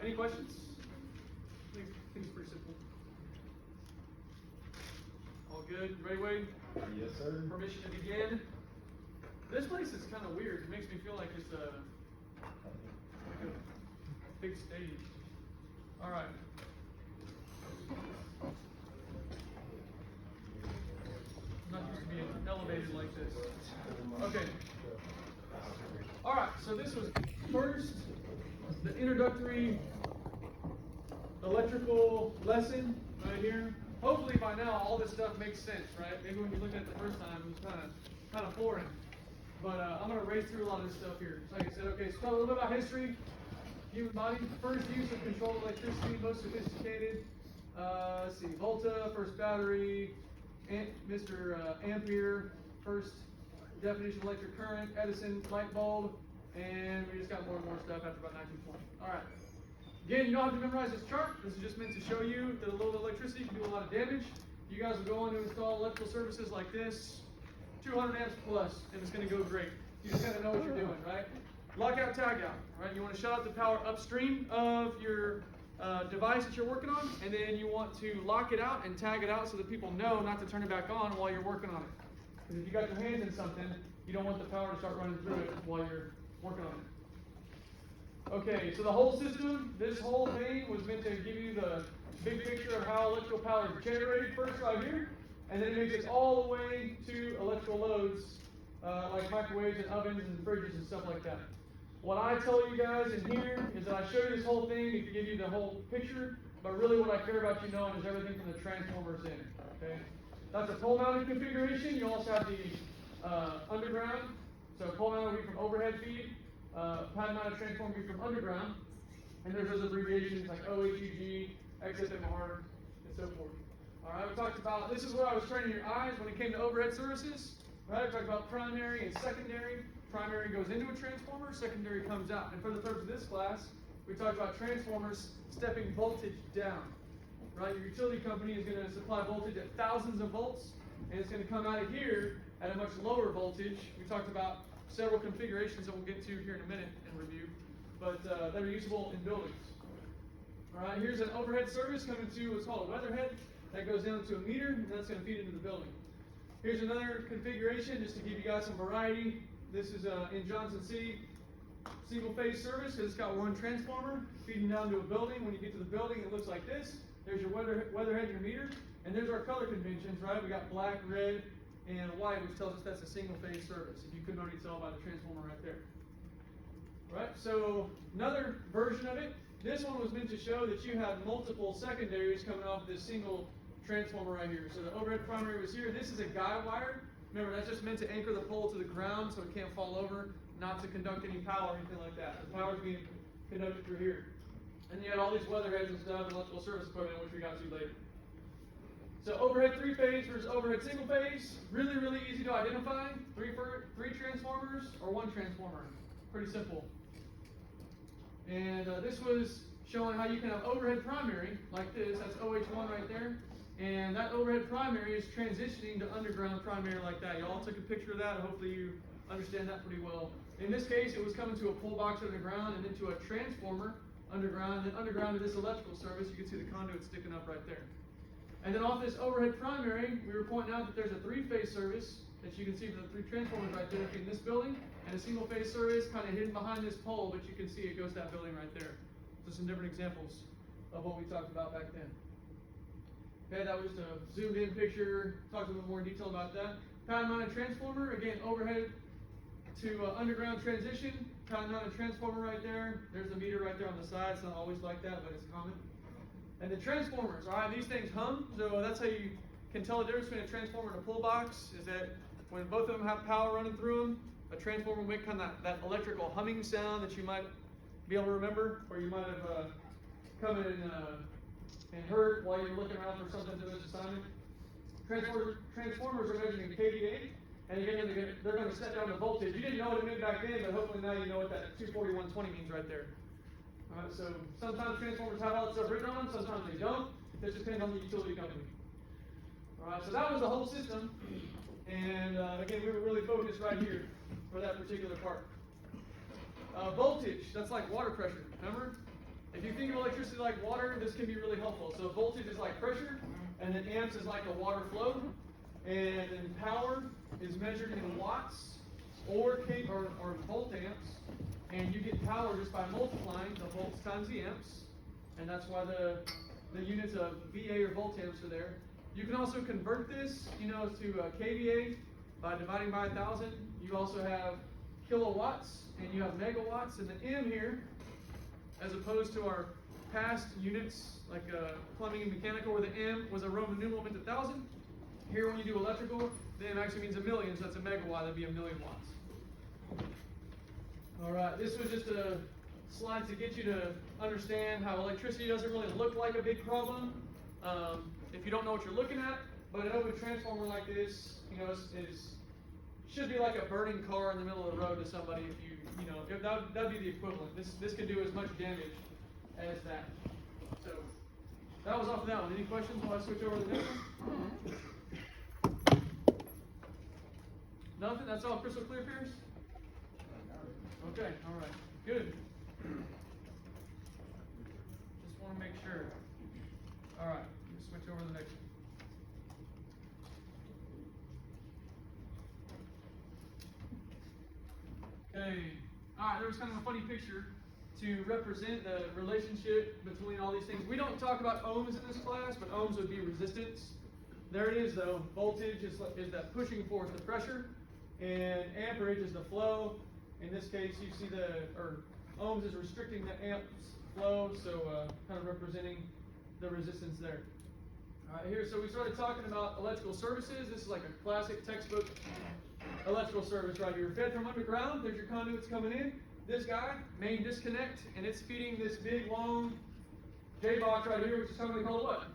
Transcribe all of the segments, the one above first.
Any questions? I think it's pretty simple. All good? You ready, Wade? Yes, sir. Permission to begin. This place is kind of weird. It makes me feel like it's like a big stage. All right. I'm not used to being elevated like this. Okay. All right. So this was first the introductory electrical lesson right here. Hopefully by now all this stuff makes sense, right? Maybe when you looked at it the first time it was kind of boring. But I'm going to race through a lot of this stuff here. So like I said, okay, so a little bit about history. Human body, first use of controlled electricity, most sophisticated. Let's see, Volta, first battery, Mr. Ampere, first definition of electric current, Edison, light bulb, and we just got more and more stuff after about 1920. All right. Again, you don't have to memorize this chart. This is just meant to show you that a little electricity can do a lot of damage. You guys will go on to install electrical services like this, 200 amps plus, and it's going to go great. You just got to know what you're doing, right? Lockout, tag out, right? You want to shut off the power upstream of your device that you're working on, and then you want to lock it out and tag it out so that people know not to turn it back on while you're working on it. Because if you got your hands in something, you don't want the power to start running through it while you're working on it. Okay, so the whole system, this whole thing was meant to give you the big picture of how electrical power is generated first right here, and then it makes it all the way to electrical loads like microwaves and ovens and fridges and stuff like that. What I tell you guys in here is that I show you this whole thing to give you the whole picture, but really what I care about you knowing is everything from the transformers in. Okay, that's a pole mounted configuration. You also have the underground, so pole mounted will be from overhead feed. Pad mounted transformer will be from underground, and there's those abbreviations like OHEG, XFMR, and so forth. All right, we talked about, this is where I was training your eyes when it came to overhead services. Right, we talked about primary and secondary. Primary goes into a transformer, secondary comes out. And for the purpose of this class, we talked about transformers stepping voltage down. Right, your utility company is going to supply voltage at thousands of volts, and it's going to come out of here at a much lower voltage. We talked about several configurations that we'll get to here in a minute and review, but that are usable in buildings. All right, here's an overhead service coming to what's called a weatherhead. That goes down to a meter, and that's going to feed into the building. Here's another configuration just to give you guys some variety. This is in Johnson City, single phase service, because it's got one transformer feeding down to a building. When you get to the building, it looks like this. There's your weatherhead, your meter, and there's our color conventions, right? We got black, red, and white, which tells us that's a single phase service, if you couldn't already tell by the transformer right there. Right, so another version of it. This one was meant to show that you have multiple secondaries coming off this single transformer right here. So the overhead primary was here. This is a guide wire. Remember, that's just meant to anchor the pole to the ground so it can't fall over, not to conduct any power or anything like that. The power is being conducted through here. And you had all these weatherheads and stuff, and electrical service equipment, which we got to later. So overhead three-phase versus overhead single-phase. Really, really easy to identify. Three transformers or one transformer. Pretty simple. And this was showing how you can have overhead primary, like this. That's OH1 right there. And that overhead primary is transitioning to underground primary like that. Y'all took a picture of that. Hopefully you understand that pretty well. In this case, it was coming to a pole box underground and into a transformer underground, and then underground to this electrical service. You can see the conduit sticking up right there. And then off this overhead primary, we were pointing out that there's a three-phase service that you can see from the three transformers right there in this building, and a single-phase service kind of hidden behind this pole, but you can see it goes to that building right there. So some different examples of what we talked about back then. Okay, that was a zoomed in picture, talked a little more in detail about that. Pad mounted transformer, again, overhead to underground transition. Pad mounted transformer right there. There's the meter right there on the side. It's not always like that, but it's common. And the transformers, all right, these things hum. So that's how you can tell the difference between a transformer and a pull box, is that when both of them have power running through them, a transformer will make kind of that electrical humming sound that you might be able to remember, or you might have come in and heard while you're looking around for something to do this assignment. Transformers are measured in kVA, and again, they're going to set down the voltage. You didn't know what it meant back then, but hopefully now you know what that 24120 means right there. All right, so sometimes transformers have all that stuff written on them, sometimes they don't. It just depends on the utility company. All right, so that was the whole system, and again, we were really focused right here for that particular part. Voltage, that's like water pressure, remember? If you think of electricity like water, this can be really helpful. So voltage is like pressure, and then amps is like a water flow, and then power is measured in watts or volt amps, and you get power just by multiplying the volts times the amps, and that's why the units of VA or volt amps are there. You can also convert this, to kVA by dividing by 1,000. You also have kilowatts and you have megawatts, and the M here, as opposed to our past units like plumbing and mechanical, where the M was a Roman numeral meant 1,000. Here, when you do electrical, the M actually means 1,000,000, so that's a megawatt. That'd be 1,000,000 watts. All right, this was just a slide to get you to understand how electricity doesn't really look like a big problem if you don't know what you're looking at. But an open transformer like this, should be like a burning car in the middle of the road to somebody. If that'd be the equivalent. This could do as much damage as that. So that was off of that one. Any questions while I switch over to the next one? Nothing? That's all crystal clear, Pierce? Okay, all right, good. Just want to make sure. All right, let's switch over to the next one. Okay, all right, there was kind of a funny picture to represent the relationship between all these things. We don't talk about ohms in this class, but ohms would be resistance. There it is, though. Voltage is that pushing forth the pressure, and amperage is the flow. In this case, you see ohms is restricting the amps flow, so kind of representing the resistance there. All right, here, so we started talking about electrical services. This is like a classic textbook electrical service right here. Fed from underground, there's your conduits coming in. This guy, main disconnect, and it's feeding this big, long J-box right here, which is commonly called what?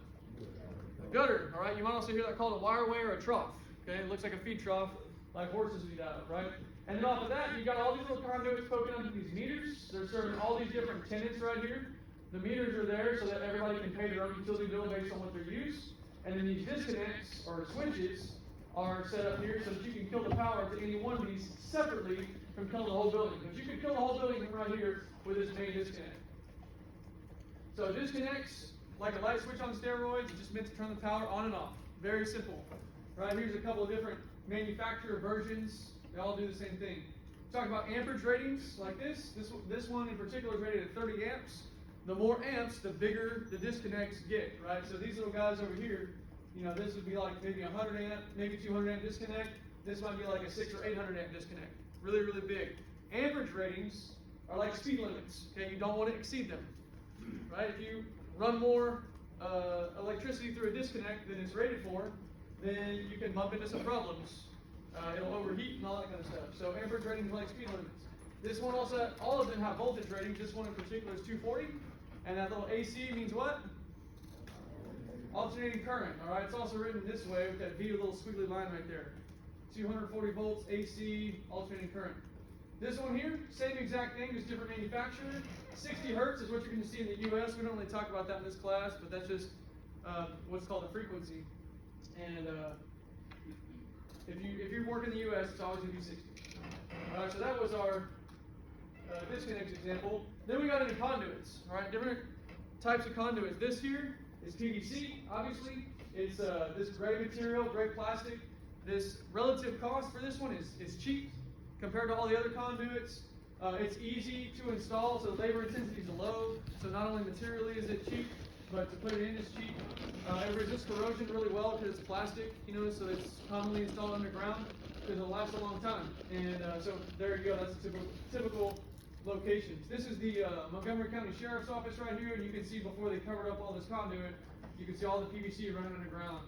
A gutter, all right? You might also hear that called a wireway or a trough, okay? It looks like a feed trough, like horses feed out of, right? And then off of that, you got all these little conduits poking under these meters. They're serving all these different tenants right here. The meters are there so that everybody can pay their own utility bill based on what they use. And then these disconnects, or switches, are set up here so that you can kill the power to any one of these separately from killing the whole building. But you can kill the whole building from right here with this main disconnect. So disconnects, like a light switch on steroids, it's just meant to turn the power on and off. Very simple. Right, here's a couple of different manufacturer versions. They all do the same thing. Talk about amperage ratings like this. This one in particular is rated at 30 amps. The more amps, the bigger the disconnects get, right? So these little guys over here, this would be like maybe 100 amp, maybe 200 amp disconnect. This might be like a 600 or 800 amp disconnect. Really, really big. Amperage ratings are like speed limits. Okay, you don't want to exceed them, right? If you run more electricity through a disconnect than it's rated for, then you can bump into some problems. It'll overheat and all that kind of stuff. So amperage ratings are like speed limits. This one also, all of them have voltage ratings. This one in particular is 240. And that little AC means what? Alternating current, all right? It's also written this way with that V, a little squiggly line right there. 240 volts AC, alternating current. This one here, same exact thing, just different manufacturer. 60 hertz is what you're going to see in the US. We don't really talk about that in this class, but that's just what's called a frequency. And if you work in the US, it's always going to be 60. All right, so that was our disconnect example. Then we got into conduits, all right? Different types of conduits. This here is PVC, obviously. It's this gray material, gray plastic. This relative cost for this one is cheap compared to all the other conduits. It's easy to install, so labor intensity is low. So not only materially is it cheap, but to put it in is cheap. It resists corrosion really well because it's plastic, so it's commonly installed underground because it'll last a long time. And so there you go, that's a typical locations. This is the Montgomery County Sheriff's Office right here, and you can see before they covered up all this conduit, you can see all the PVC running underground.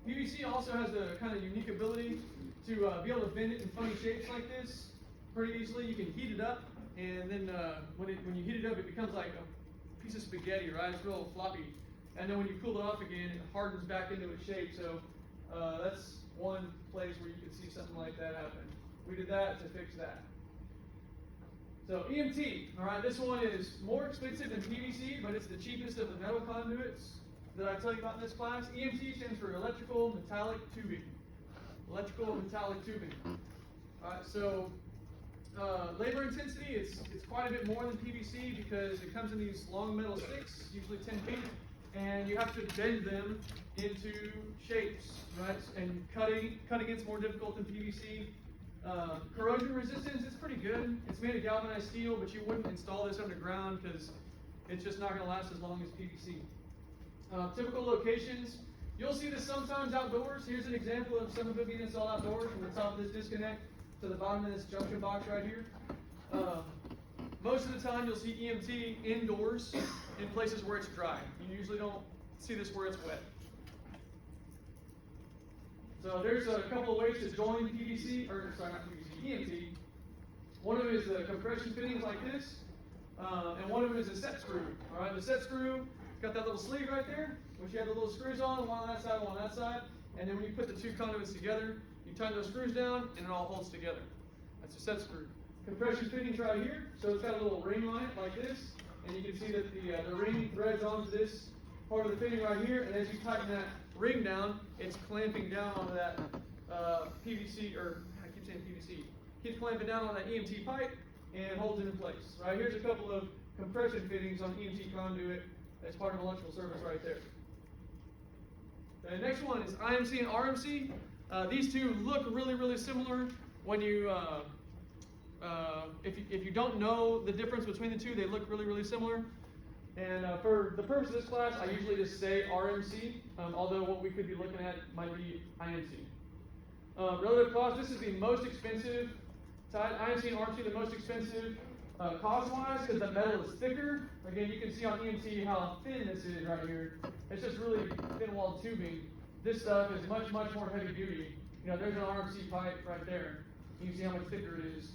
PVC also has the kind of unique ability to be able to bend it in funny shapes like this pretty easily. You can heat it up, and then when you heat it up, it becomes like a piece of spaghetti, right? It's real floppy. And then when you cool it off again, it hardens back into its shape. So that's one place where you can see something like that happen. We did that to fix that. So EMT, all right, this one is more expensive than PVC, but it's the cheapest of the metal conduits that I tell you about in this class. EMT stands for electrical metallic tubing. Electrical metallic tubing. All right, so labor intensity, it's quite a bit more than PVC because it comes in these long metal sticks, usually 10 feet, and you have to bend them into shapes, right? And cutting it's more difficult than PVC. Corrosion resistance is pretty good. It's made of galvanized steel, but you wouldn't install this underground because it's just not going to last as long as PVC. Typical locations, you'll see this sometimes outdoors. Here's an example of some of it being installed outdoors, from the top of this disconnect to the bottom of this junction box right here. Most of the time you'll see EMT indoors in places where it's dry. You usually don't see this where it's wet. So there's a couple of ways to join PVC, or sorry, not PVC, EMT. One of them is the compression fittings like this, and one of them is a set screw. All right, the set screw got that little sleeve right there, which you have the little screws on that side, one on that side, and then when you put the two conduits together, you tighten those screws down, and it all holds together. That's a set screw. Compression fittings right here, so it's got a little ring on it like this, and you can see that the ring threads onto this part of the fitting right here, and as you tighten that ring down, it's clamping down onto that PVC, or I keep saying PVC, keeps clamping down on that EMT pipe and holds it in place. Right, here's a couple of compression fittings on EMT conduit as part of electrical service right there. The next one is IMC and RMC. These two look really, really similar. When you, if you don't know the difference between the two, they look really, really similar. And for the purpose of this class, I usually just say RMC, although what we could be looking at might be IMC. Relative cost, this is the most expensive side. IMC and RMC, the most expensive cost-wise, because the metal is thicker. Again, you can see on EMC how thin this is right here. It's just really thin-walled tubing. This stuff is much, much more heavy-duty. You know, there's an RMC pipe right there. You can see how much thicker it is.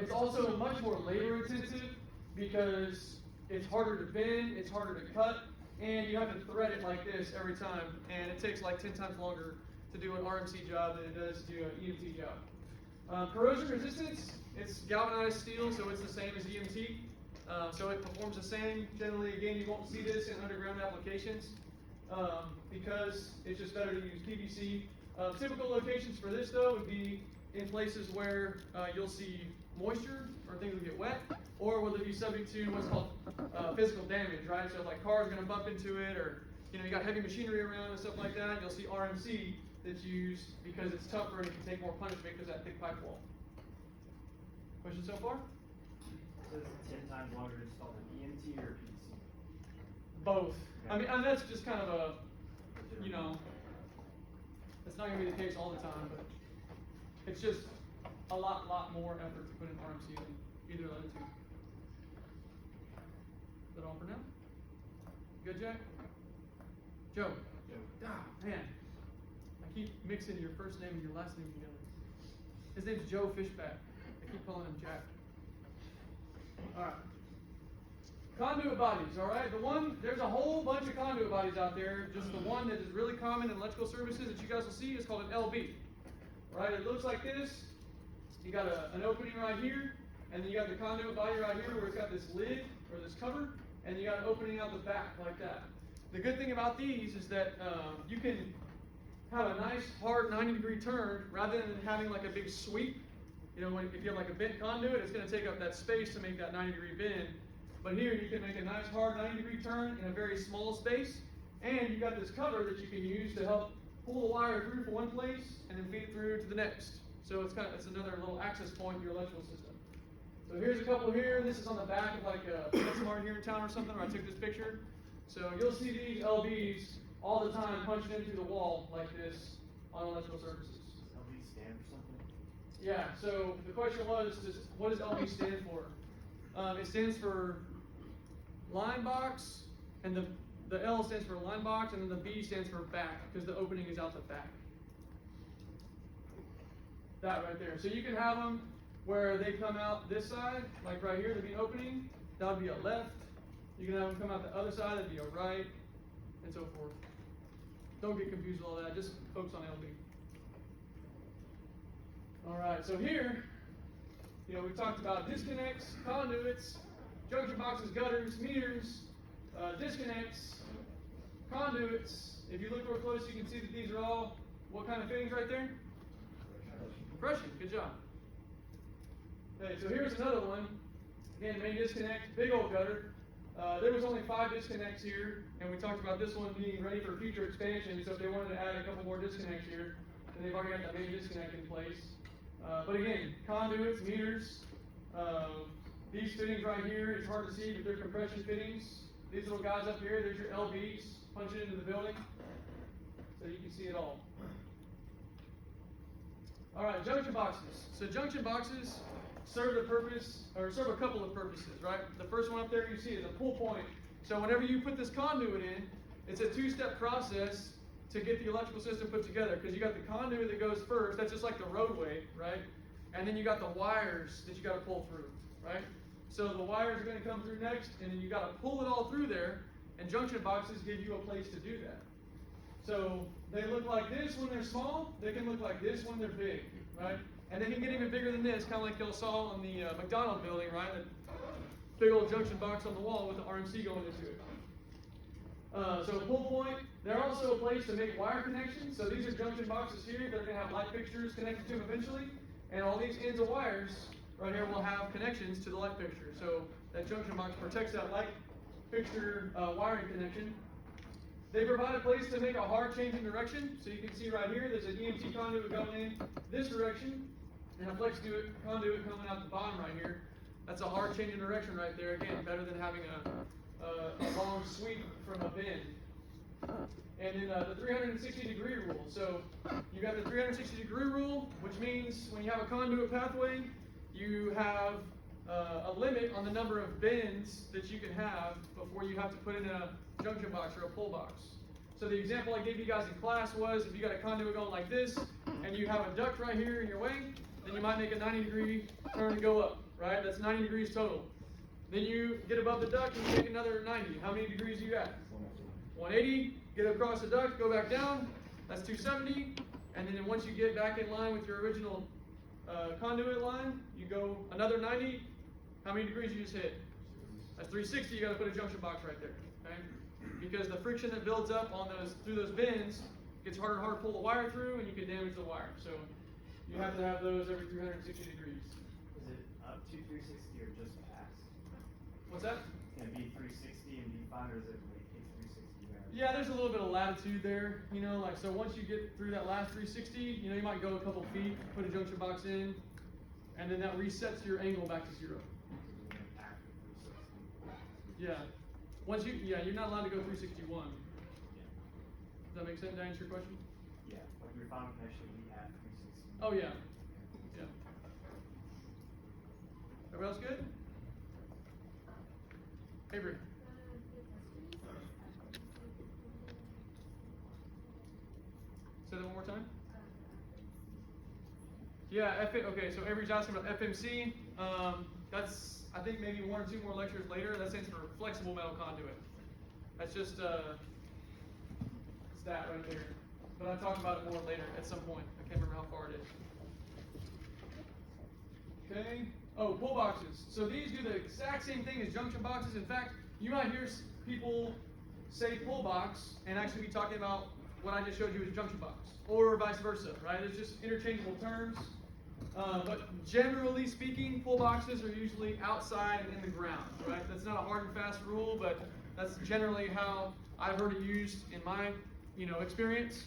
It's also much more labor-intensive because it's harder to bend, it's harder to cut, and you have to thread it like this every time. And it takes like 10 times longer to do an RMC job than it does to do an EMT job. Corrosion resistance, it's galvanized steel, so it's the same as EMT. So it performs the same. Generally, again, you won't see this in underground applications because it's just better to use PVC. Typical locations for this, though, would be in places where you'll see moisture or things will get wet, or will it be subject to what's called physical damage, right? So like cars are going to bump into it, or you got heavy machinery around and stuff like that. You'll see RMC that's used because it's tougher and it can take more punishment because of that thick pipe wall. Questions so far? So it's 10 times longer to install an EMT or PVC? Both. Okay. I mean, and that's just kind of a, it's not going to be the case all the time, but it's just a lot more effort to put in RMC than either of the other two. Is that all for now? Good, Jack? Joe? Joe. Ah, man. I keep mixing your first name and your last name together. His name's Joe Fishback. I keep calling him Jack. Alright. Conduit bodies, alright? There's a whole bunch of conduit bodies out there. Just the one that is really common in electrical services that you guys will see is called an LB. Right? It looks like this. You got an opening right here, and then you got the conduit body right here where it's got this lid or this cover, and you got an opening out the back like that. The good thing about these is that you can have a nice hard 90-degree turn rather than having like a big sweep. If you have like a bent conduit, it's going to take up that space to make that 90-degree bend. But here you can make a nice hard 90-degree turn in a very small space, and you got this cover that you can use to help pull the wire through from one place and then feed it through to the next. So it's another little access point in your electrical system. So here's a couple here. This is on the back of like a PetSmart here in town or something where I took this picture. So you'll see these LBs all the time punched into the wall like this on electrical services. Does LB stand for something? Yeah, so the question was, what does LB stand for? It stands for line box, and the L stands for line box, and then the B stands for back, because the opening is out the back. That right there. So you can have them where they come out this side, like right here, there'd be an opening. That would be a left. You can have them come out the other side, that'd be a right, and so forth. Don't get confused with all that, just focus on LB. Alright, so here, we've talked about disconnects, conduits, junction boxes, gutters, meters, disconnects, conduits. If you look real close, you can see that these are all what kind of fittings right there? Compression, good job. Okay, so here's another one. Again, main disconnect, big old gutter. There was only 5 disconnects here, and we talked about this one being ready for future expansion, so if they wanted to add a couple more disconnects here, then they've already got the main disconnect in place. But again, conduits, meters, these fittings right here, it's hard to see, but they're compression fittings. These little guys up here, there's your LBs punching into the building, so you can see it all. All right, junction boxes. So junction boxes serve a couple of purposes, right? The first one up there you see is a pull point. So whenever you put this conduit in, it's a 2-step process to get the electrical system put together, because you got the conduit that goes first, that's just like the roadway, right? And then you got the wires that you got to pull through, right? So the wires are going to come through next, and then you got to pull it all through there, and junction boxes give you a place to do that. So they look like this when they're small, they can look like this when they're big, right? And they can get even bigger than this, kind of like y'all saw on the McDonald building, right? That big old junction box on the wall with the RMC going into it. So pull point, they're also a place to make wire connections. So these are junction boxes here that are going to have light fixtures connected to them eventually. And all these ends of wires right here will have connections to the light fixture. So that junction box protects that light fixture wiring connection. They provide a place to make a hard change in direction. So you can see right here, there's an EMT conduit going in this direction, and a flex conduit coming out the bottom right here. That's a hard change in direction right there. Again, better than having a long sweep from a bend. And then the 360-degree rule. So you got the 360-degree rule, which means when you have a conduit pathway, you have a limit on the number of bends that you can have before you have to put in a junction box or a pull box. So the example I gave you guys in class was if you got a conduit going like this, and you have a duct right here in your way, then you might make a 90-degree turn to go up, right? That's 90 degrees total. Then you get above the duct and you make another 90. How many degrees you got? 180. Get across the duct, go back down. That's 270. And then once you get back in line with your original conduit line, you go another 90. How many degrees you just hit? That's 360. You got to put a junction box right there, okay? Because the friction that builds up on through those bends gets harder and harder to pull the wire through, and you can damage the wire. So you have to have those every 360 degrees. Is it up to 360 or just past? What's that? Can it be 360 and be fine, or is it like 360 there? Yeah, there's a little bit of latitude there, you know, like, so once you get through that last 360, you know, you might go a couple feet, put a junction box in, and then that resets your angle back to 0. After 360. Yeah. You're not allowed to go 361. Does that make sense? Did I answer your question? Yeah, like your final connection will be at 360. Oh, yeah. Yeah. Everybody else good? Avery. Say that one more time. Yeah, okay, so Avery's asking about FMC. That's, I think, maybe 1 or 2 more lectures later. That stands for flexible metal conduit. That's just, it's that right there. But I'll talk about it more later at some point. I can't remember how far it is. Okay. Oh, pull boxes. So these do the exact same thing as junction boxes. In fact, you might hear people say pull box and actually be talking about what I just showed you as junction box, or vice versa, right? It's just interchangeable terms. But generally speaking, pull boxes are usually outside and in the ground, right? That's not a hard and fast rule, but that's generally how I've heard it used in my, experience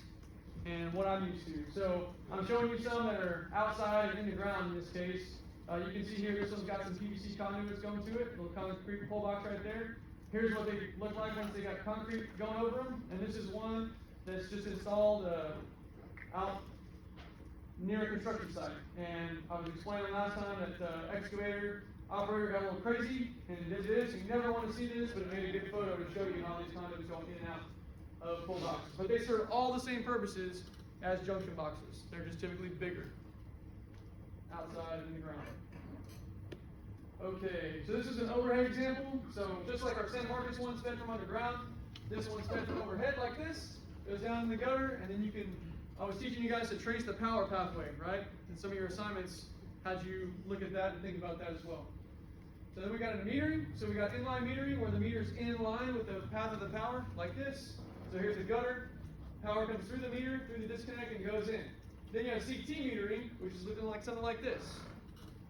and what I'm used to. So I'm showing you some that are outside and in the ground in this case. You can see here, this one's got some PVC conduits going to it, a little concrete pull box right there. Here's what they look like once they got concrete going over them, and this is one that's just installed out near a construction site. And I was explaining last time that the excavator operator got a little crazy and did this. You never want to see this, but it made a good photo to show you how these conduits go in and out of pull boxes. But they serve all the same purposes as junction boxes. They're just typically bigger, outside in the ground. Okay, so this is an overhead example. So just like our San Marcos one's fed from underground, this one's fed from overhead like this, goes down in the gutter, and then you can, I was teaching you guys to trace the power pathway, right? And some of your assignments had you look at that and think about that as well. So then we got into metering. So we got inline metering where the meter's in line with the path of the power, like this. So here's the gutter. Power comes through the meter, through the disconnect, and goes in. Then you have CT metering, which is looking like something like this.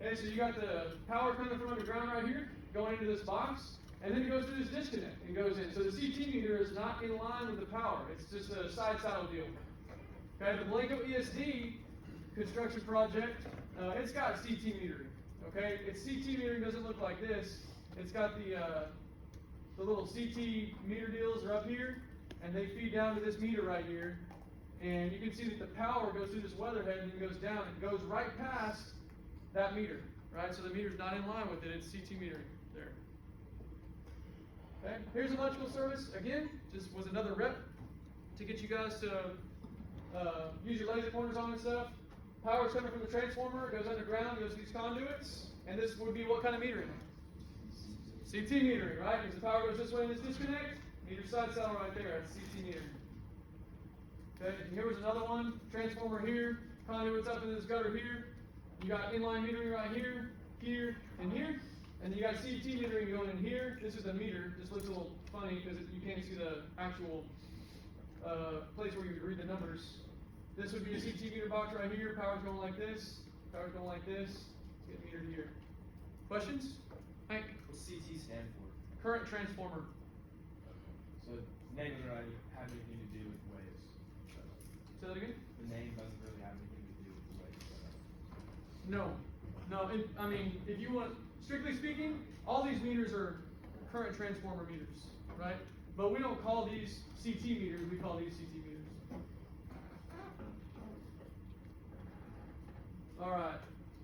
Okay, so you got the power coming from underground right here, going into this box, and then it goes through this disconnect and goes in. So the CT meter is not in line with the power. It's just a side saddle deal. Okay, the Blanco ESD construction project, it's got CT metering. Okay, its CT metering doesn't look like this. It's got the little CT meter deals are up here, and they feed down to this meter right here. And you can see that the power goes through this weatherhead and then goes down. It goes right past that meter, right? So the meter's not in line with it. It's CT metering there. Okay, here's electrical service. Again, just was another rep to get you guys to use your laser pointers on and stuff. Power's coming from the transformer, it goes underground, goes to these conduits, and this would be what kind of metering? CT metering, right? Because the power goes this way in this disconnect, meter side saddle right there, that's CT metering. Okay, and here was another one, transformer here, conduits up in this gutter here. You got inline metering right here, here, and here. And you got CT metering going in here. This is a meter. This looks a little funny because you can't see the actual place where you would read the numbers. This would be a CT meter box right here. Power's going like this. Power's going like this. Get metered here. Questions? Hank? What's CT stand for? Current transformer. So the name doesn't really have anything to do with waves. Say that again? The name doesn't really have anything to do with the waves. No. No, I mean, if you want, strictly speaking, all these meters are current transformer meters, right? But we don't call these CT meters, we call these CT meters. All right,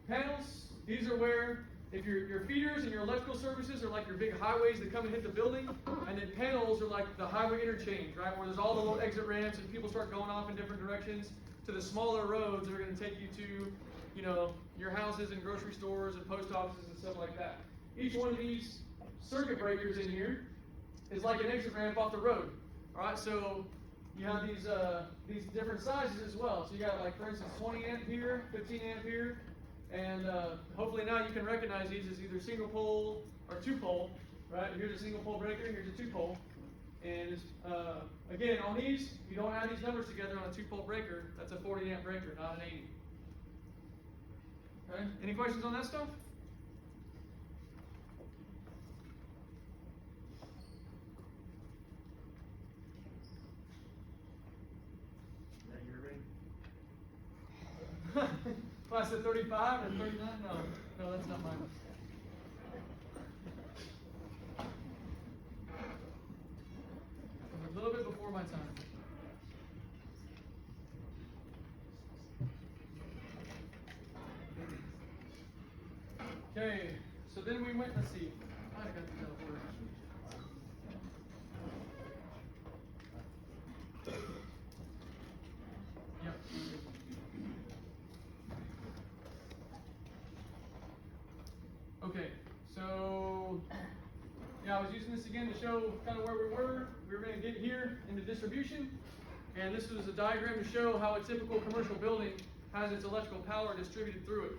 panels, these are where, if your feeders and your electrical services are like your big highways that come and hit the building, and then panels are like the highway interchange, right? Where there's all the little exit ramps and people start going off in different directions to the smaller roads that are gonna take you to, you know, your houses and grocery stores and post offices and stuff like that. Each one of these circuit breakers in here is like an exit ramp off the road. All right, so you have these different sizes as well. So you got, like, for instance, 20 amp here, 15 amp here, and hopefully now you can recognize these as either single pole or two pole. Right? Here's a single pole breaker, here's a two pole. And again, on these, you don't add these numbers together on a two pole breaker. That's a 40 amp breaker, not an 80. Okay, any questions on that stuff? Is that your ring? Class of 35 and 39? No, that's not mine. A little bit before my time. Okay, so then we went, let's see. I got these out of order. Yep. Okay, so yeah, I was using this again to show kind of where we were. We were going to get here into distribution, and this was a diagram to show how a typical commercial building has its electrical power distributed through it.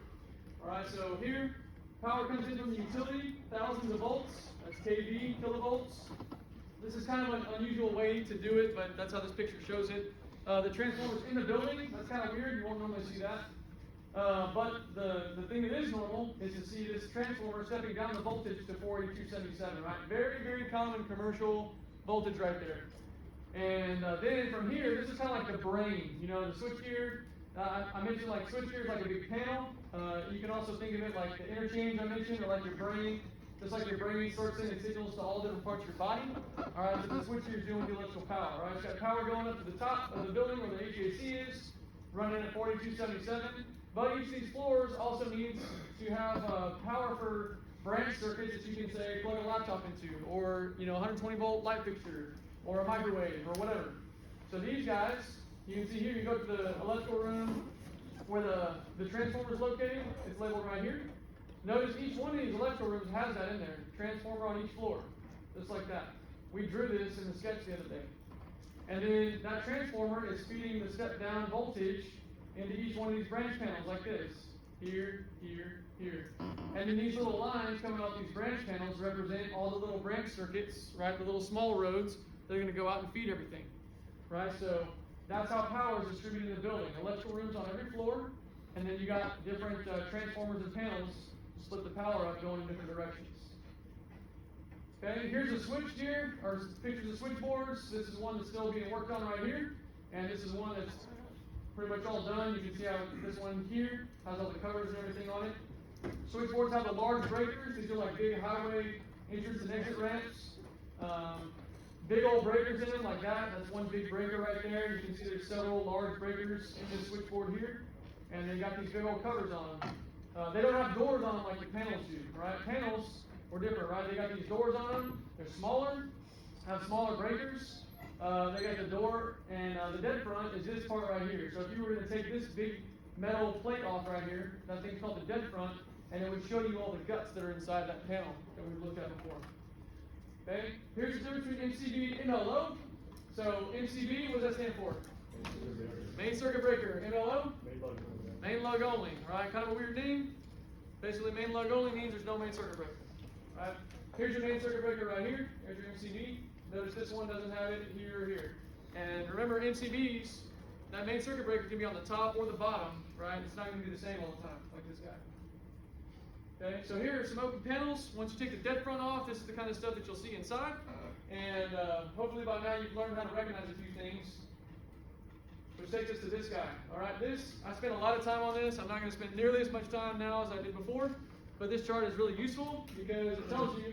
All right, so here, power comes in from the utility, thousands of volts, that's kV, kilovolts. This is kind of an unusual way to do it, but that's how this picture shows it. The transformer's in the building, that's kind of weird, you won't normally see that. But the thing that is normal is to see this transformer stepping down the voltage to 48277, right? Very, very common commercial voltage right there. And then from here, this is kind of like the brain, you know, the switchgear. I mentioned like switchgear is like a big panel. You can also think of it like the interchange I mentioned, or like your brain. Just like your brain starts sending signals to all different parts of your body. All right, so the switchgear is doing the electrical power. All right, it's got power going up to the top of the building where the HVAC is, running at 4277. But each of these floors also needs to have power for branch circuits that you can say plug a laptop into, or 120 volt light fixture, or a microwave, or whatever. So these guys, you can see here, you go to the electrical room where the transformer is located. It's labeled right here. Notice each one of these electrical rooms has that in there. Transformer on each floor, just like that. We drew this in the sketch the other day. And then that transformer is feeding the step down voltage into each one of these branch panels like this. Here, here, here. And then these little lines coming off these branch panels represent all the little branch circuits, right? The little small roads that are going to go out and feed everything, right? So that's how power is distributed in the building. Electrical rooms on every floor. And then you got different transformers and panels to split the power up going in different directions. Okay, here's a switch gear, or pictures of switchboards. This is one that's still being worked on right here. And this is one that's pretty much all done. You can see how this one here has all the covers and everything on it. Switchboards have the large breakers. These are like big highway entrance and exit ramps. Big old breakers in them like that. That's one big breaker right there. You can see there's several large breakers in this switchboard here. And they got these big old covers on them. They don't have doors on them like the panels do, right? Panels were different, right? They got these doors on them. They're smaller, have smaller breakers. They got the door, and the dead front is this part right here. So if you were going to take this big metal plate off right here, that thing's called the dead front, and it would show you all the guts that are inside that panel that we've looked at before. Okay, here's the difference between MCB and MLO. So MCB, what does that stand for? Main circuit breaker. MLO? Main lug only, right? Kind of a weird name. Basically, main lug only means there's no main circuit breaker, right? Here's your main circuit breaker right here. Here's your MCB. Notice this one doesn't have it here or here. And remember, MCBs, that main circuit breaker can be on the top or the bottom, right? It's not going to be the same all the time, like this guy. Okay, so here are some open panels. Once you take the dead front off, this is the kind of stuff that you'll see inside. And hopefully by now you've learned how to recognize a few things. Which takes us to this guy. All right, I spent a lot of time on this. I'm not going to spend nearly as much time now as I did before. But this chart is really useful because it tells you,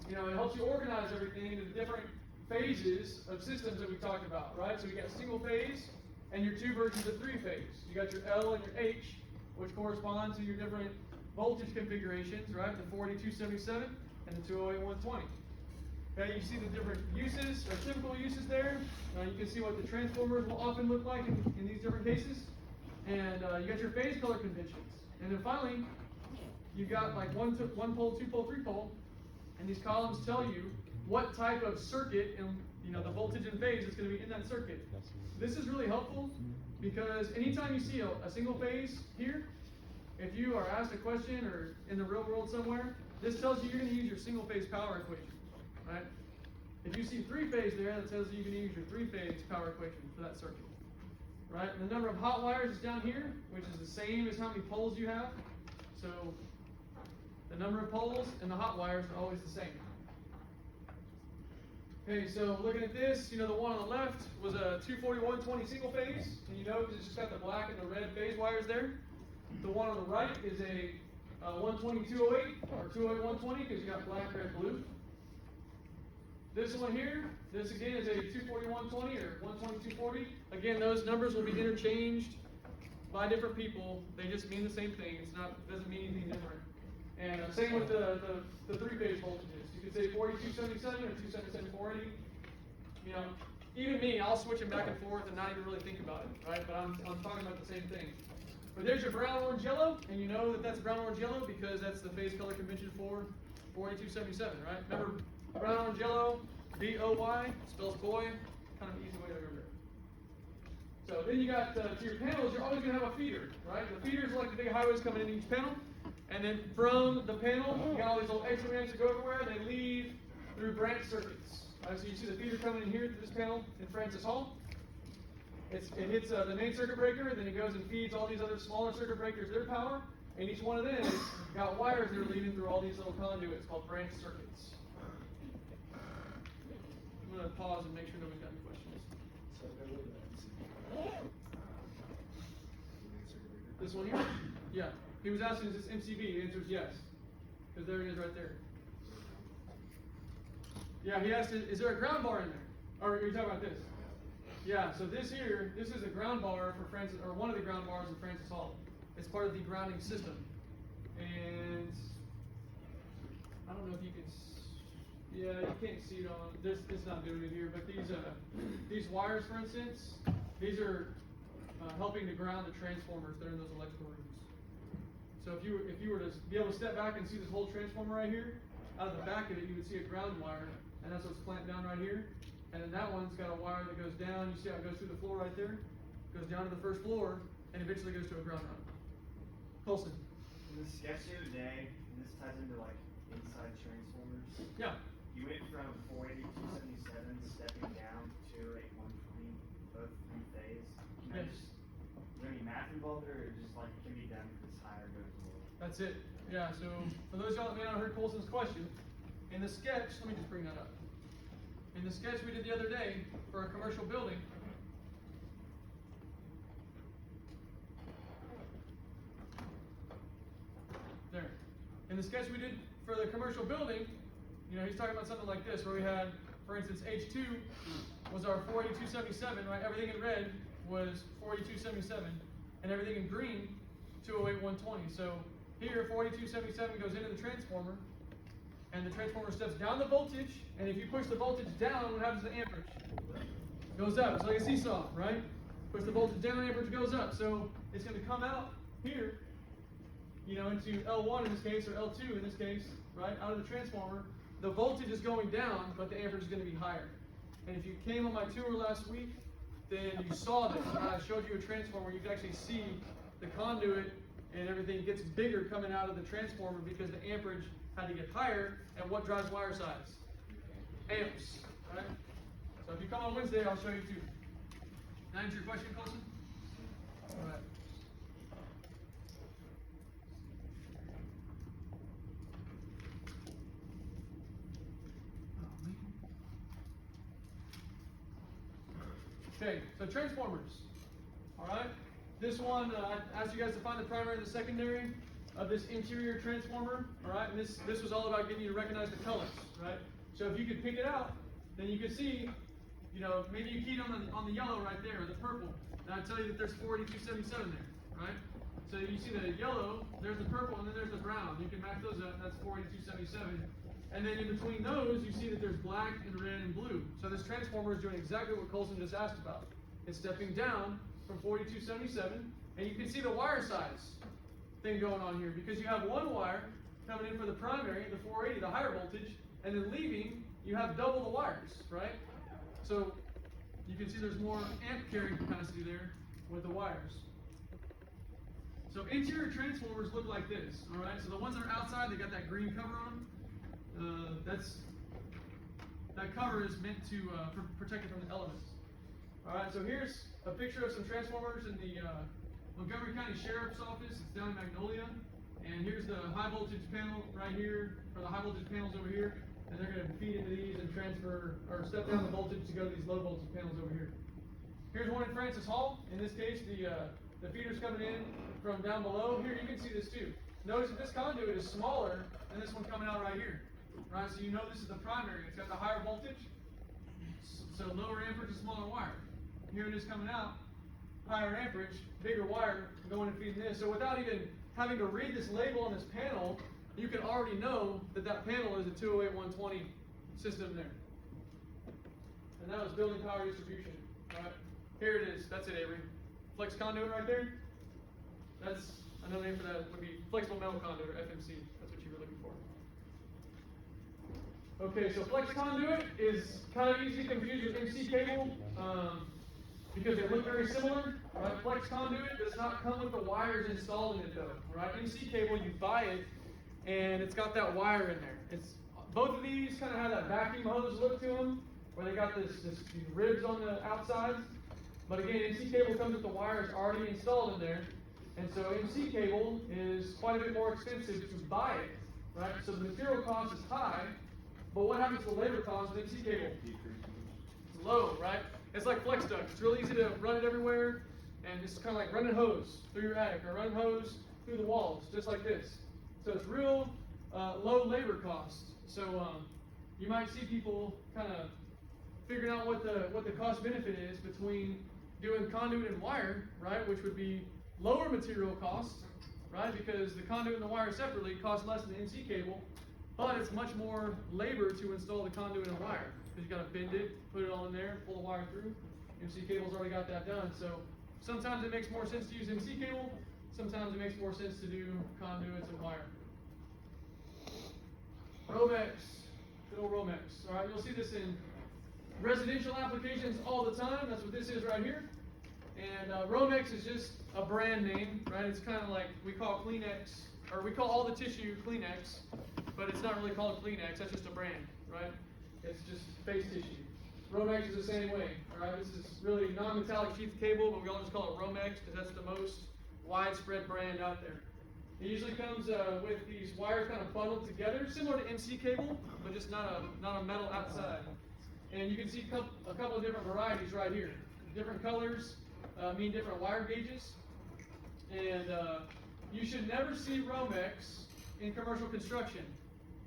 it helps you organize everything into the different phases of systems that we talked about, right? So you got single phase and your two versions of three phase. You got your L and your H, which correspond to your different voltage configurations, right? The 48277 and the 208-120. Okay, you see the different uses or typical uses there. You can see what the transformers will often look like in these different cases. And you got your phase color conventions. And then finally, you've got like one pole, 2 pole, 3 pole. And these columns tell you what type of circuit and the voltage and phase is going to be in that circuit. This is really helpful because anytime you see a single phase here, if you are asked a question or in the real world somewhere, this tells you you're going to use your single phase power equation, right? If you see 3 phase there, that tells you you're going to use your 3 phase power equation for that circuit, right? And the number of hot wires is down here, which is the same as how many poles you have. So the number of poles and the hot wires are always the same. Okay, so looking at this, the one on the left was a 240-120 single phase, and you notice it's just got the black and the red phase wires there. The one on the right is a 120-208 or 208-120 because you got black, red, blue. This one here, this again is a 240-120 or 120-240. Again, those numbers will be interchanged by different people. They just mean the same thing. Doesn't mean anything different. And same with the 3-phase voltages. You could say 4277 or 277-480. Even me, I'll switch them back and forth and not even really think about it, right? But I'm talking about the same thing. But there's your brown, orange, yellow, and you know that that's brown, orange, yellow because that's the phase color convention for 4277, right? Remember, brown, orange, yellow, B-O-Y, spells boy, kind of an easy way to remember it. So then you got, to your panels, you're always going to have a feeder, right? The feeders are like the big highways coming in each panel. And then from the panel, you got all these little extra ramps that go everywhere, and they lead through branch circuits. Right, so you see the feeder coming in here through this panel in Francis Hall. It hits the main circuit breaker, and then it goes and feeds all these other smaller circuit breakers their power. And each one of them has got wires that are leading through all these little conduits called branch circuits. I'm going to pause and make sure nobody's got any questions. This one here? Yeah. He was asking, is this MCB? The answer is yes. Because there it is right there. Yeah, he asked, is there a ground bar in there? Or are you talking about this? Yeah, so this here, this is a ground bar for Francis, or one of the ground bars in Francis Hall. It's part of the grounding system. And I don't know if you can, yeah, you can't see it on, this, it's not doing it here, but these wires, for instance, these are helping to ground the transformers that are in those electrical rooms. So if you were to be able to step back and see this whole transformer right here, out of the back of it, you would see a ground wire, and that's what's clamped down right here. And then that one's got a wire that goes down. You see how it goes through the floor right there? Goes down to the first floor, and eventually goes to a ground run. Colson. In the sketch the other day, and this ties into like inside transformers. Yeah. You went from 480-277 stepping down to 208-120, both 3 phase. Can I Yes. just, is there any math involved there, or just like, can That's it. Yeah, so for those of y'all that may not have heard Colson's question, in the sketch, let me just bring that up. In the sketch we did the other day for a commercial building, there. In the sketch we did for the commercial building, you know, he's talking about something like this, where we had, for instance, H2 was our 48277, right? Everything in red was 48277, and everything in green, 208120. So here, 48277 goes into the transformer, and the transformer steps down the voltage, and if you push the voltage down, what happens to the amperage? It goes up. It's like a seesaw, right? Push the voltage down, the amperage goes up. So it's going to come out here, you know, into L1 in this case, or L2 in this case, right, out of the transformer. The voltage is going down, but the amperage is going to be higher. And if you came on my tour last week, then you saw this. I showed you a transformer. You can actually see the conduit and everything gets bigger coming out of the transformer because the amperage had to get higher. And what drives wire size? Amps, right? So if you come on Wednesday, I'll show you too. That answer your question, Colson? All right. Okay, so transformers. All right. This one, I asked you guys to find the primary and the secondary of this interior transformer. All right, and this was all about getting you to recognize the colors, right? So if you could pick it out, then you could see, you know, maybe you keyed on the yellow right there, or the purple. And I tell you that there's 48277 there, right? So you see the yellow, there's the purple, and then there's the brown. You can match those up, and that's 48277. And then in between those, you see that there's black and red and blue. So this transformer is doing exactly what Colson just asked about. It's stepping down from 4277, and you can see the wire size thing going on here, because you have one wire coming in for the primary, the 480, the higher voltage, and then leaving, you have double the wires, right? So you can see there's more amp carrying capacity there with the wires. So interior transformers look like this, all right? So the ones that are outside, they got that green cover on them. That cover is meant to protect it from the elements. All right, so here's a picture of some transformers in the Montgomery County Sheriff's Office. It's down in Magnolia. And here's the high voltage panel right here, or the high voltage panels over here. And they're going to feed into these and transfer, or step down the voltage to go to these low voltage panels over here. Here's one in Francis Hall. In this case, the feeder's coming in from down below. Here, you can see this too. Notice that this conduit is smaller than this one coming out right here. Right, so you know this is the primary. It's got the higher voltage, so lower amperage and smaller wire. Here it is coming out, higher amperage, bigger wire going and feeding this. So without even having to read this label on this panel, you can already know that that panel is a 208-120 system there. And that was building power distribution. Right? Here it is. That's it, Avery. Flex conduit right there. That's another name for that would be flexible metal conduit, or FMC. That's what you were looking for. Okay, so flex conduit is kind of easy to confuse with MC cable because they look very similar. Right? Flex conduit does not come with the wires installed in it though. Right? MC cable, you buy it and it's got that wire in there. It's both of these kind of have that vacuum hose look to them, where they got these ribs on the outside. But again, MC cable comes with the wires already installed in there, and so MC cable is quite a bit more expensive to buy it. Right? So the material cost is high. But what happens to the labor cost with MC cable? It's low, right? It's like flex duct. It's really easy to run it everywhere, and it's kind of like running hose through your attic, or running hose through the walls, just like this. So it's real low labor cost. So you might see people kind of figuring out what the cost benefit is between doing conduit and wire, right? Which would be lower material cost, right? Because the conduit and the wire separately cost less than the MC cable. But it's much more labor to install the conduit and wire, because you got to bend it, put it all in there, pull the wire through. MC cable's already got that done. So sometimes it makes more sense to use MC cable. Sometimes it makes more sense to do conduits and wire. Romex, good old Romex. All right, you'll see this in residential applications all the time. That's what this is right here. And Romex is just a brand name, right? It's kind of like we call Kleenex, or we call all the tissue Kleenex. But it's not really called Kleenex, that's just a brand, right? It's just face tissue. Romex is the same way, all right? This is really non-metallic sheath cable, but we all just call it Romex because that's the most widespread brand out there. It usually comes with these wires kind of bundled together, similar to MC cable, but just not a metal outside. And you can see a couple of different varieties right here. Different colors mean different wire gauges. And you should never see Romex in commercial construction,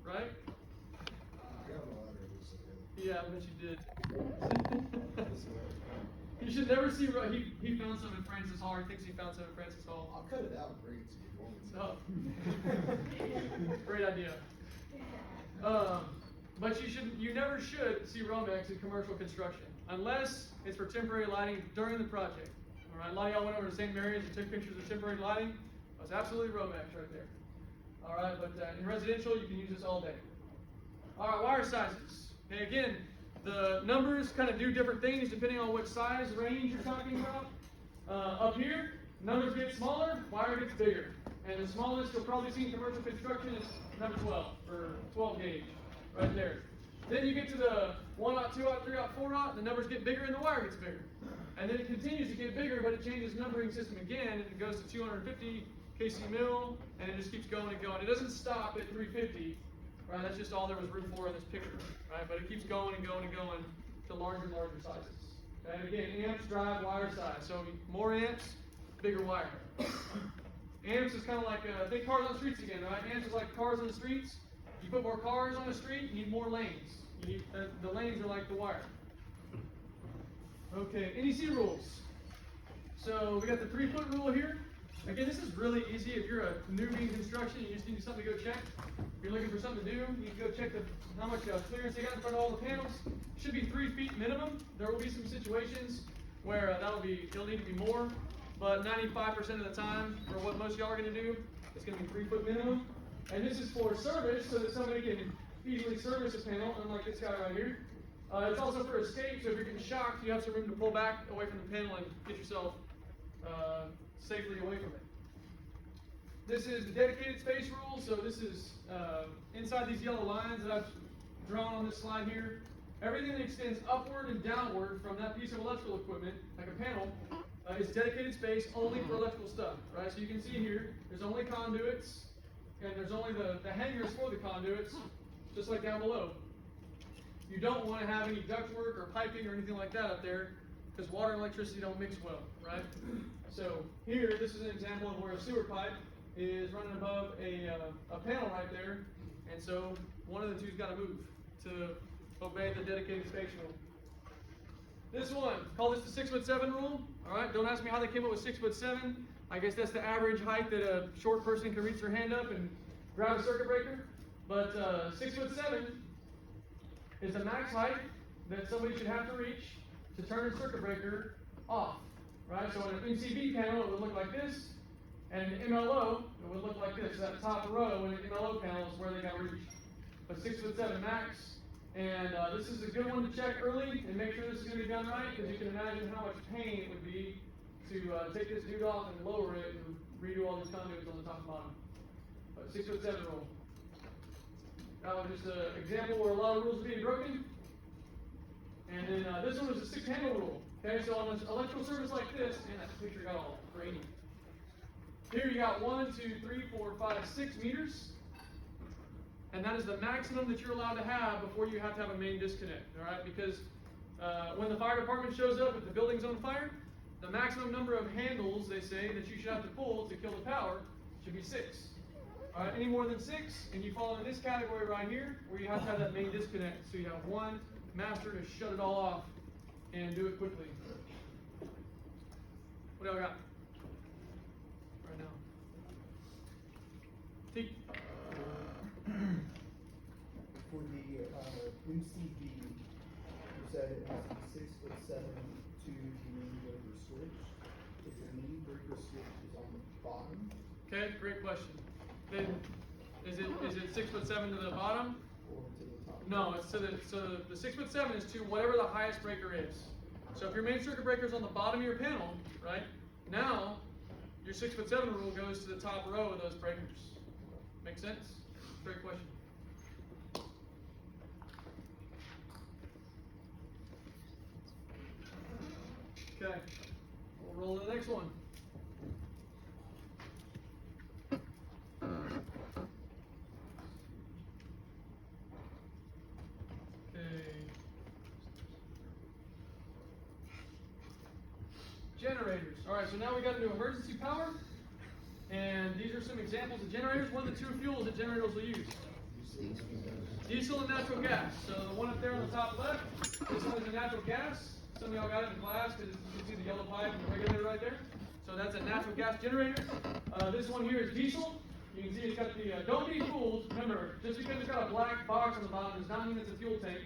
right? Yeah, I bet you did. You should never see. He found some in Francis Hall. He thinks he found some in Francis Hall. I'll cut it out and bring it to you if you want me to. Oh. Great idea. But you never should see Romex in commercial construction unless it's for temporary lighting during the project. All right, a lot of y'all went over to St. Mary's and took pictures of temporary lighting. That's absolutely Romex right there. All right, but in residential, you can use this all day. All right, wire sizes. Okay, again, the numbers kind of do different things depending on what size range you're talking about. Up here, numbers get smaller, wire gets bigger. And the smallest you'll probably see in commercial construction is number 12, or 12 gauge, right there. Then you get to the 1/0, 2/0, 3/0, 4/0, the numbers get bigger and the wire gets bigger. And then it continues to get bigger, but it changes numbering system again, and it goes to 250 kc mil, and it just keeps going and going. It doesn't stop at 350, right? That's just all there was room for in this picture, right? But it keeps going and going and going to larger and larger sizes. Okay? And again, amps drive wire size. So more amps, bigger wire. Amps is kind of like, think cars on the streets again, right? Amps is like cars on the streets. You put more cars on the street, you need more lanes. You need, the lanes are like the wire. Okay, NEC rules. So we got the 3-foot rule here. Again, this is really easy. If you're a newbie in construction, you just need something to go check. If you're looking for something to do, you can go check how much clearance they got in front of all the panels. Should be 3 feet minimum. There will be some situations where it'll need to be more, but 95% of the time, for what most of y'all are going to do, it's going to be 3-foot minimum. And this is for service, so that somebody can easily service a panel, unlike this guy right here. It's also for escape, so if you're getting shocked, you have some room to pull back away from the panel and get yourself safely away from it. This is the dedicated space rule, so this is inside these yellow lines that I've drawn on this slide here. Everything that extends upward and downward from that piece of electrical equipment, like a panel, is dedicated space only for electrical stuff, right? So you can see here, there's only conduits, and there's only the hangers for the conduits, just like down below. You don't want to have any ductwork or piping or anything like that up there, because water and electricity don't mix well, right? So here, this is an example of where a sewer pipe is running above a panel right there, and so one of the two's got to move to obey the dedicated space rule. This one, call this the 6'7" rule. All right, don't ask me how they came up with 6'7". I guess that's the average height that a short person can reach their hand up and grab a circuit breaker. But 6'7" is the max height that somebody should have to reach to turn a circuit breaker off. Right? So in an MCB panel, it would look like this, and an MLO, it would look like this. So that top row in an MLO panel is where they got to reach. But 6'7" max. And this is a good one to check early and make sure this is going to be done right, because you can imagine how much pain it would be to take this dude off and lower it and redo all these conduits on the top and bottom. But 6'7" rule. That was just an example where a lot of rules are being broken. And then this one was a 6-handle rule. Okay, so on an electrical service like this, man, that picture got all grainy. Here you got 1, 2, 3, 4, 5, 6 meters. And that is the maximum that you're allowed to have before you have to have a main disconnect, all right? Because when the fire department shows up, if the building's on fire, the maximum number of handles, they say, that you should have to pull to kill the power should be 6. All right, any more than 6, and you fall into this category right here, where you have to have that main disconnect. So you have one master to shut it all off and do it quickly. What do y'all got right now? T. For the MCB, you said it has to be 6'7" to the main breaker switch. If the main breaker switch is on the bottom, Okay, great question. Then is it 6'7" to the bottom? or to the top? No, it's to the 6'7" is to whatever the highest breaker is. So if your main circuit breaker is on the bottom of your panel, right? Now your 6'7" rule goes to the top row of those breakers. Make sense? Great question. Okay, we'll roll to the next one. Generators. All right, so now we got into emergency power, and these are some examples of generators. What are the two fuels that generators will use? Diesel and natural gas. So the one up there on the top left, this one is a natural gas. Some of y'all got it in class because you can see the yellow pipe and the regulator right there. So that's a natural gas generator. This one here is diesel. You can see it's got the, don't be fooled. Remember, just because it's got a black box on the bottom does not mean it's a fuel tank.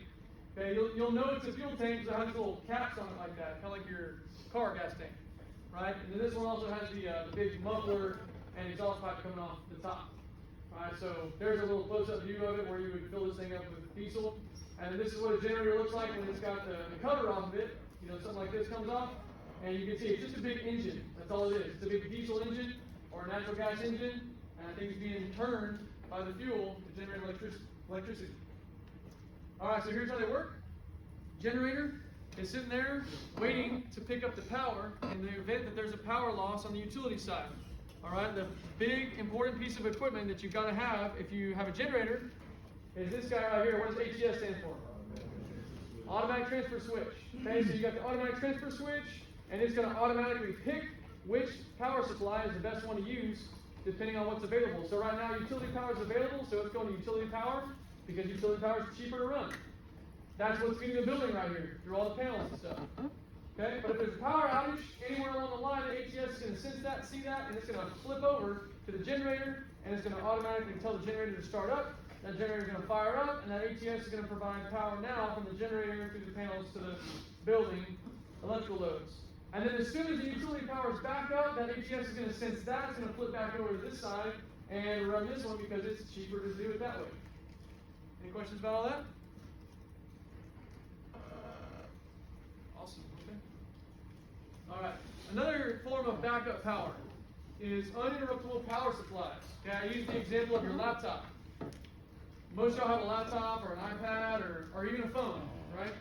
Okay, you'll know it's a fuel tank because it has little caps on it like that, kind of like your car gas tank, right? And then this one also has the big muffler and exhaust pipe coming off the top. Alright, so there's a little close-up view of it where you would fill this thing up with diesel. And this is what a generator looks like when it's got the cover off of it. You know, something like this comes off. And you can see it's just a big engine. That's all it is. It's a big diesel engine or a natural gas engine. And I think it's being turned by the fuel to generate electricity. Alright, so here's how they work. Generator is sitting there waiting to pick up the power in the event that there's a power loss on the utility side. Alright, the big important piece of equipment that you've got to have if you have a generator is this guy right here. What does ATS stand for? Automatic transfer switch. Okay, so you got the automatic transfer switch, and it's going to automatically pick which power supply is the best one to use depending on what's available. So right now utility power is available, so it's going to utility power because utility power is cheaper to run. That's what's feeding the building right here through all the panels and stuff. Okay, but if there's a power outage anywhere along the line, the ATS is going to sense that, see that, and it's going to flip over to the generator, and it's going to automatically tell the generator to start up. That generator is going to fire up, and that ATS is going to provide power now from the generator through the panels to the building electrical loads. And then as soon as the utility power is back up, that ATS is going to sense that, it's going to flip back over to this side and run this one because it's cheaper to do it that way. Any questions about all that? Awesome. Okay. All right. Another form of backup power is uninterruptible power supplies. Okay, I use the example of your laptop. Most of y'all have a laptop or an iPad or even a phone, right?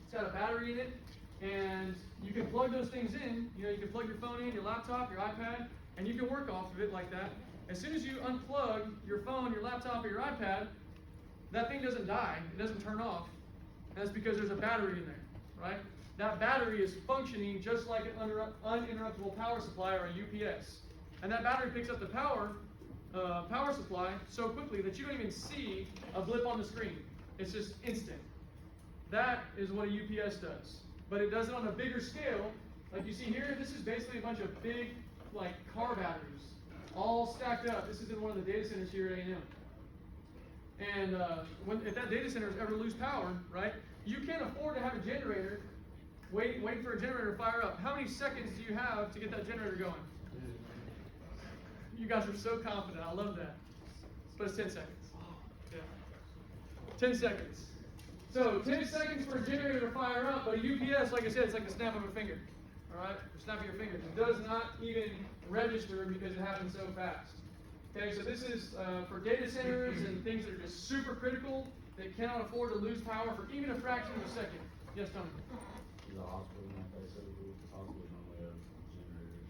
It's got a battery in it, and you can plug those things in. You know, you can plug your phone in, your laptop, your iPad, and you can work off of it like that. As soon as you unplug your phone, your laptop, or your iPad, that thing doesn't die. It doesn't turn off. And that's because there's a battery in there, right? That battery is functioning just like an uninterruptible power supply or a UPS. And that battery picks up the power supply so quickly that you don't even see a blip on the screen. It's just instant. That is what a UPS does. But it does it on a bigger scale. Like you see here, this is basically a bunch of big, like, car batteries, all stacked up. This is in one of the data centers here at A&M. And if that data center ever lose power, right, you can't afford to have a generator wait for a generator to fire up. How many seconds do you have to get that generator going? You guys are so confident. I love that. But it's 10 seconds. Yeah. 10 seconds. So 10 seconds for a generator to fire up, but a UPS, like I said, it's like the snap of a finger. All right? The snap of your fingers. It does not even register because it happens so fast. Okay, so this is for data centers and things that are just super critical that cannot afford to lose power for even a fraction of a second. Yes, Tony? The hospital, like I said, hospitals normally have generators.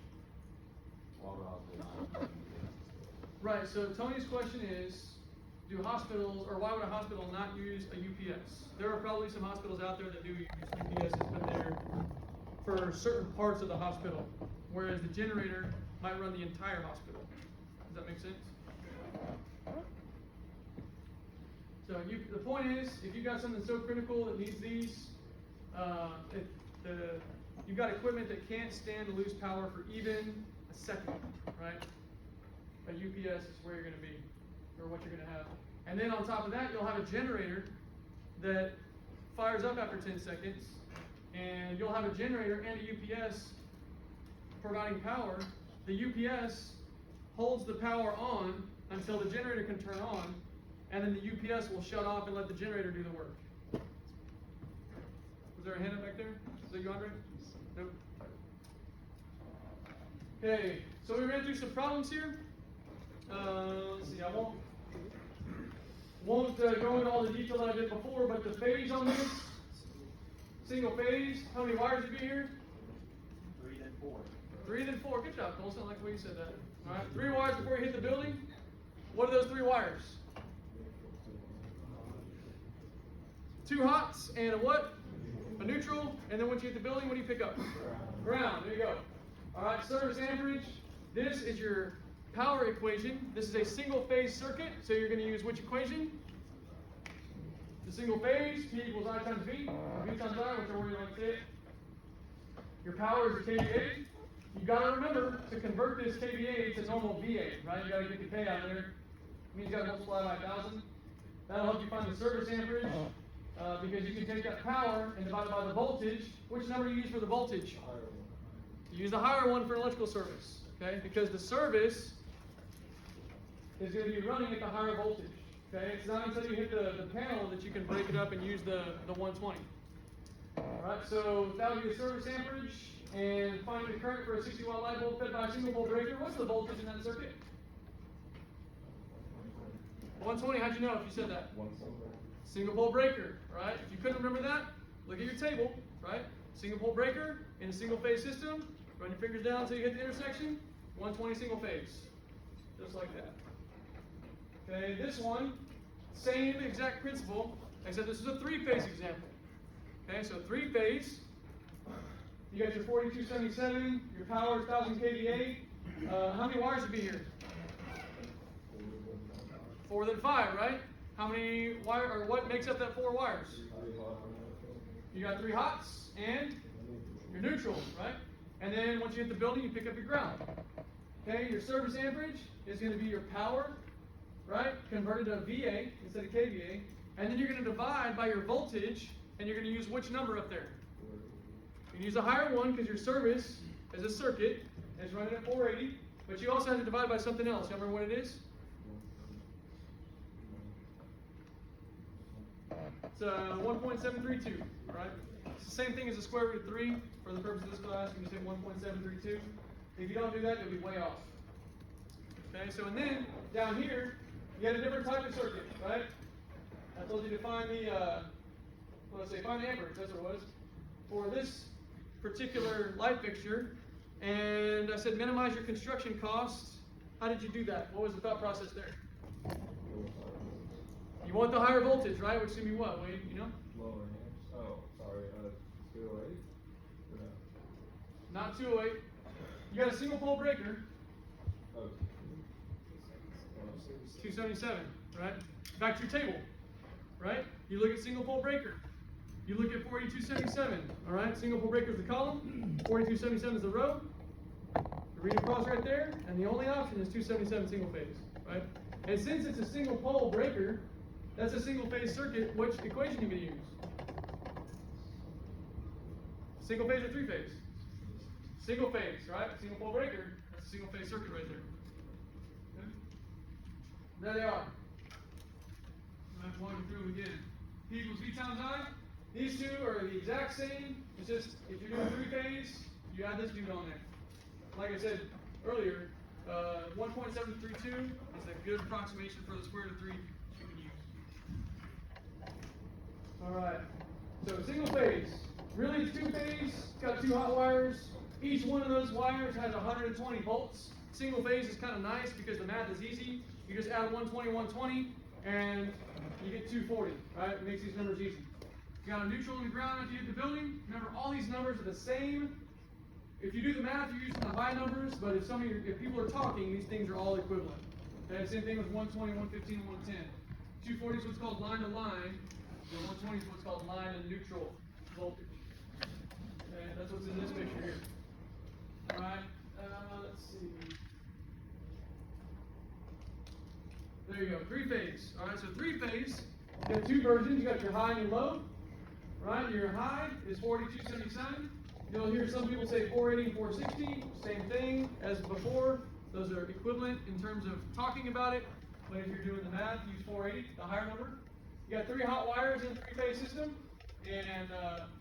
Water hospitals. Right, so Tony's question is, do hospitals, or why would a hospital not use a UPS? There are probably some hospitals out there that do use UPSs, but they're for certain parts of the hospital, whereas the generator might run the entire hospital. Does that make sense? So the point is, if you've got something so critical that needs these, you've got equipment that can't stand to lose power for even a second, right? A UPS is where you're going to be, or what you're going to have. And then on top of that, you'll have a generator that fires up after 10 seconds, and you'll have a generator and a UPS providing power. The UPS holds the power on until the generator can turn on, and then the UPS will shut off and let the generator do the work. Was there a hand up back there? Is that you, Andre? Nope. Okay, so we ran through some problems here. Let's see, I won't go into all the detail that I did before, but the phase on this, single phase, how many wires would be here? 3 then 4. 3 then 4. Good job, Colson. I like the way you said that. All right, 3 wires before you hit the building. What are those 3 wires? 2 hots and a what? A neutral. neutral, and then once you hit the building, what do you pick up? Ground. There you go. All right, service amperage. This is your power equation. This is a single phase circuit, so you're going to use which equation? The single phase, P equals I times V, or V times I, whichever way you like to say it. Your power is your kVA. You've got to remember to convert this kVA to normal VA, right? You got to get the K out of there. It means you got to multiply by 1,000. That'll help you find the service amperage, because you can take that power and divide it by the voltage. Which number do you use for the voltage? You use the higher one for electrical service, okay? Because the service is going to be running at the higher voltage, okay? It's not until you hit the panel that you can break it up and use the 120. All right, so that would be the service amperage, and find the current for a 60-watt light bulb fed by a single pole breaker. What's the voltage in that circuit? 120. How'd you know if you said that? Single pole breaker, right? If you couldn't remember that, look at your table, right? Single pole breaker in a single phase system. Run your fingers down until you hit the intersection. 120 single phase, just like that. Okay, this one, same exact principle, except this is a three-phase example. Okay, so three-phase. You got your 4277. Your power is 1,000 kVA. How many wires would be here? 4 than 5, right? How many wire, or what makes up that 4 wires? You got 3 hots and your neutral, right? And then once you hit the building, you pick up your ground. Okay, your service amperage is going to be your power, right? Converted to VA instead of kVA. And then you're going to divide by your voltage, and you're going to use which number up there? You can use a higher one because your service is a circuit, and it's running at 480. But you also have to divide by something else. You remember what it is? It's 1.732, right? It's the same thing as the square root of 3. For the purpose of this class, you can just say 1.732. If you don't do that, you'll be way off. Okay, so and then down here, you got a different type of circuit, right? I told you to find the, find the amperage, that's what it was, for this particular light fixture. And I said minimize your construction costs. How did you do that? What was the thought process there? You want the higher voltage, right? Which is going to be what, Wade? You know? Lower amps. Oh, sorry. 208. Not 208. You got a single pole breaker. Oh. 277, right? Back to your table, right? You look at single pole breaker. You look at 4277, all right? Single pole breaker is the column. 4277 is the row. You read across right there, and the only option is 277 single phase, right? And since it's a single pole breaker, that's a single phase circuit. Which equation are you going to use? Single phase or three phase? Single phase, right? Single pole breaker. That's a single phase circuit right there. Okay. There they are. I'm going to walk you through them again. P equals V times I. These two are the exact same. It's just if you're doing three phase, you add this dude on there. Like I said earlier, 1.732 is a good approximation for the square root of 3 you can use. Alright, so single phase. Really it's two phase, it's got 2 hot wires. Each one of those wires has 120 volts. Single phase is kind of nice because the math is easy. You just add 120, 120, and you get 240, right? It makes these numbers easy. You got a neutral and a ground after you hit the building. Remember, all these numbers are the same. If you do the math, you're using the high numbers, but if people are talking, these things are all equivalent. Okay, same thing with 120, 115, 110. 240 is what's called line to line, and 120 is what's called line and neutral voltage. Okay, that's what's in this picture here. All right, let's see. There you go, three phase. All right, so three phase, you have 2 versions. You got your high and your low. Right, your high is 4277. You'll hear some people say 480 and 460, same thing as before. Those are equivalent in terms of talking about it, but if you're doing the math, use 480, the higher number. You got 3 hot wires in a 3-phase system, and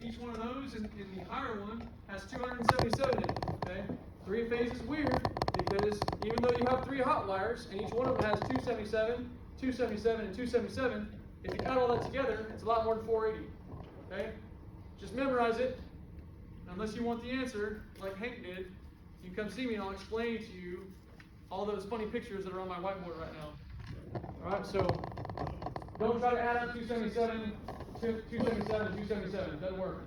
each one of those in the higher one has 277 in it, okay? 3-phase is weird, because even though you have 3 hot wires, and each one of them has 277, 277, and 277, if you add all that together, it's a lot more than 480, okay? Just memorize it. Unless you want the answer, like Hank did, you can come see me and I'll explain to you all those funny pictures that are on my whiteboard right now. Alright, so don't try to add up 277, 277, 277. It doesn't work.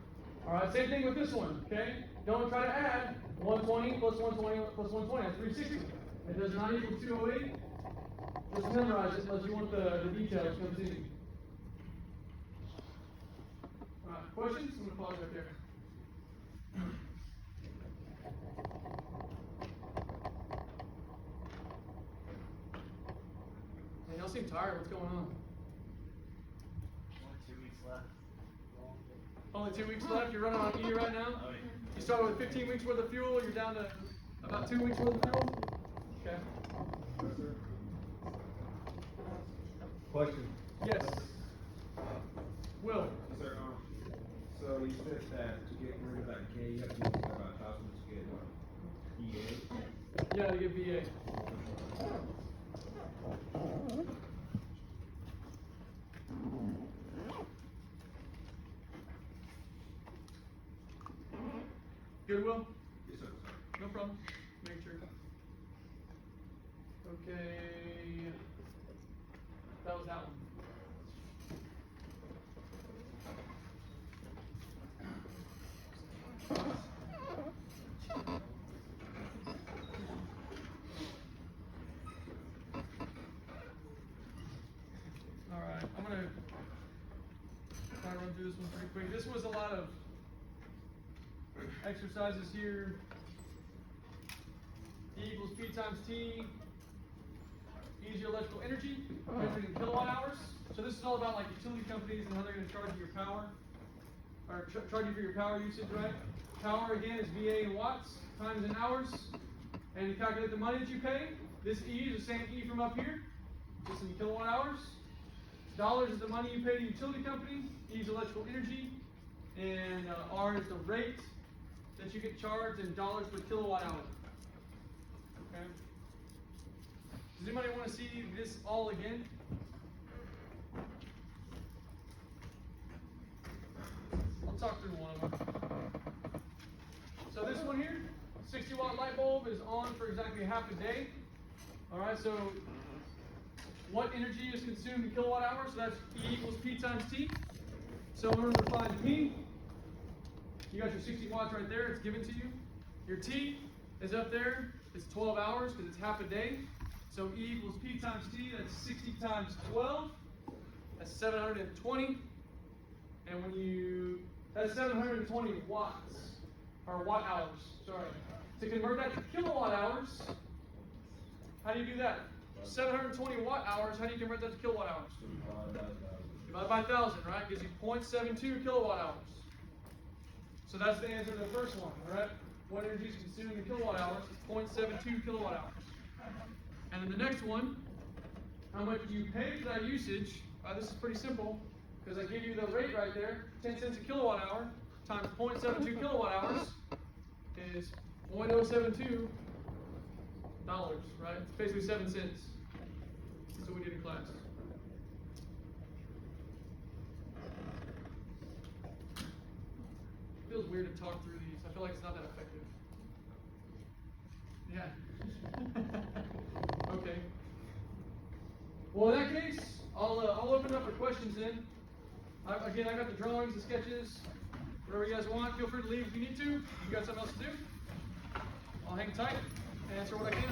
Alright, same thing with this one, okay? Don't try to add 120 plus 120 plus 120, that's 360. It does not equal 208. Just memorize it unless you want the details, because it's easy. Alright, questions? I'm gonna pause right there. Man, y'all seem tired, what's going on? Only 2 weeks left. Only 2 weeks left, you're running on E right now? Oh, yeah. You started with 15 weeks worth of fuel, you're down to about 2 weeks worth of fuel? Okay. Question. Yes. Will. Sir, so you said that to get rid of that K, you have to use about 1,000 to get EA. Yeah, to get VA. Good, Will? Yes, sir. No problem. Make sure. Okay. That was that one. Alright, I'm gonna try to run through this one pretty quick. This was a lot of exercises here. E equals P times T. E is your electrical energy, measured in kilowatt hours. So this is all about like utility companies and how they're going to charge you your power, or charge you for your power usage, right? Power again is VA in watts times in hours, and to calculate the money that you pay, this E is the same E from up here, just in kilowatt hours. Dollars is the money you pay to utility company. E is electrical energy, and R is the rate that you get charged in dollars per kilowatt hour. Okay. Does anybody want to see this all again? I'll talk through one of them. So this one here, 60 watt light bulb is on for exactly half a day. Alright, so what energy is consumed in kilowatt hours? So that's E equals P times T. So in order to find P, you got your 60 watts right there, it's given to you. Your T is up there, it's 12 hours because it's half a day. So E equals P times T, that's 60 times 12, that's 720. And when you, that's 720 watts, or watt hours, sorry. To convert that to kilowatt hours, how do you do that? 720 watt hours, how do you convert that to kilowatt hours? Divide by 1,000, right? Gives you 0.72 kilowatt hours. So that's the answer to the first one, alright? What energy is consumed in kilowatt hours is 0.72 kilowatt hours. And then the next one, how much do you pay for that usage? This is pretty simple, because I give you the rate right there, 10 cents a kilowatt hour, times 0.72 kilowatt hours is 0.072 dollars, right? It's basically 7 cents. That's what we did in class. It feels weird to talk through these. I feel like it's not that effective. Yeah. Okay. Well, in that case, I'll open up for questions then. Again, I got the drawings, the sketches, whatever you guys want. Feel free to leave if you need to. You got something else to do? I'll hang tight and answer what I can.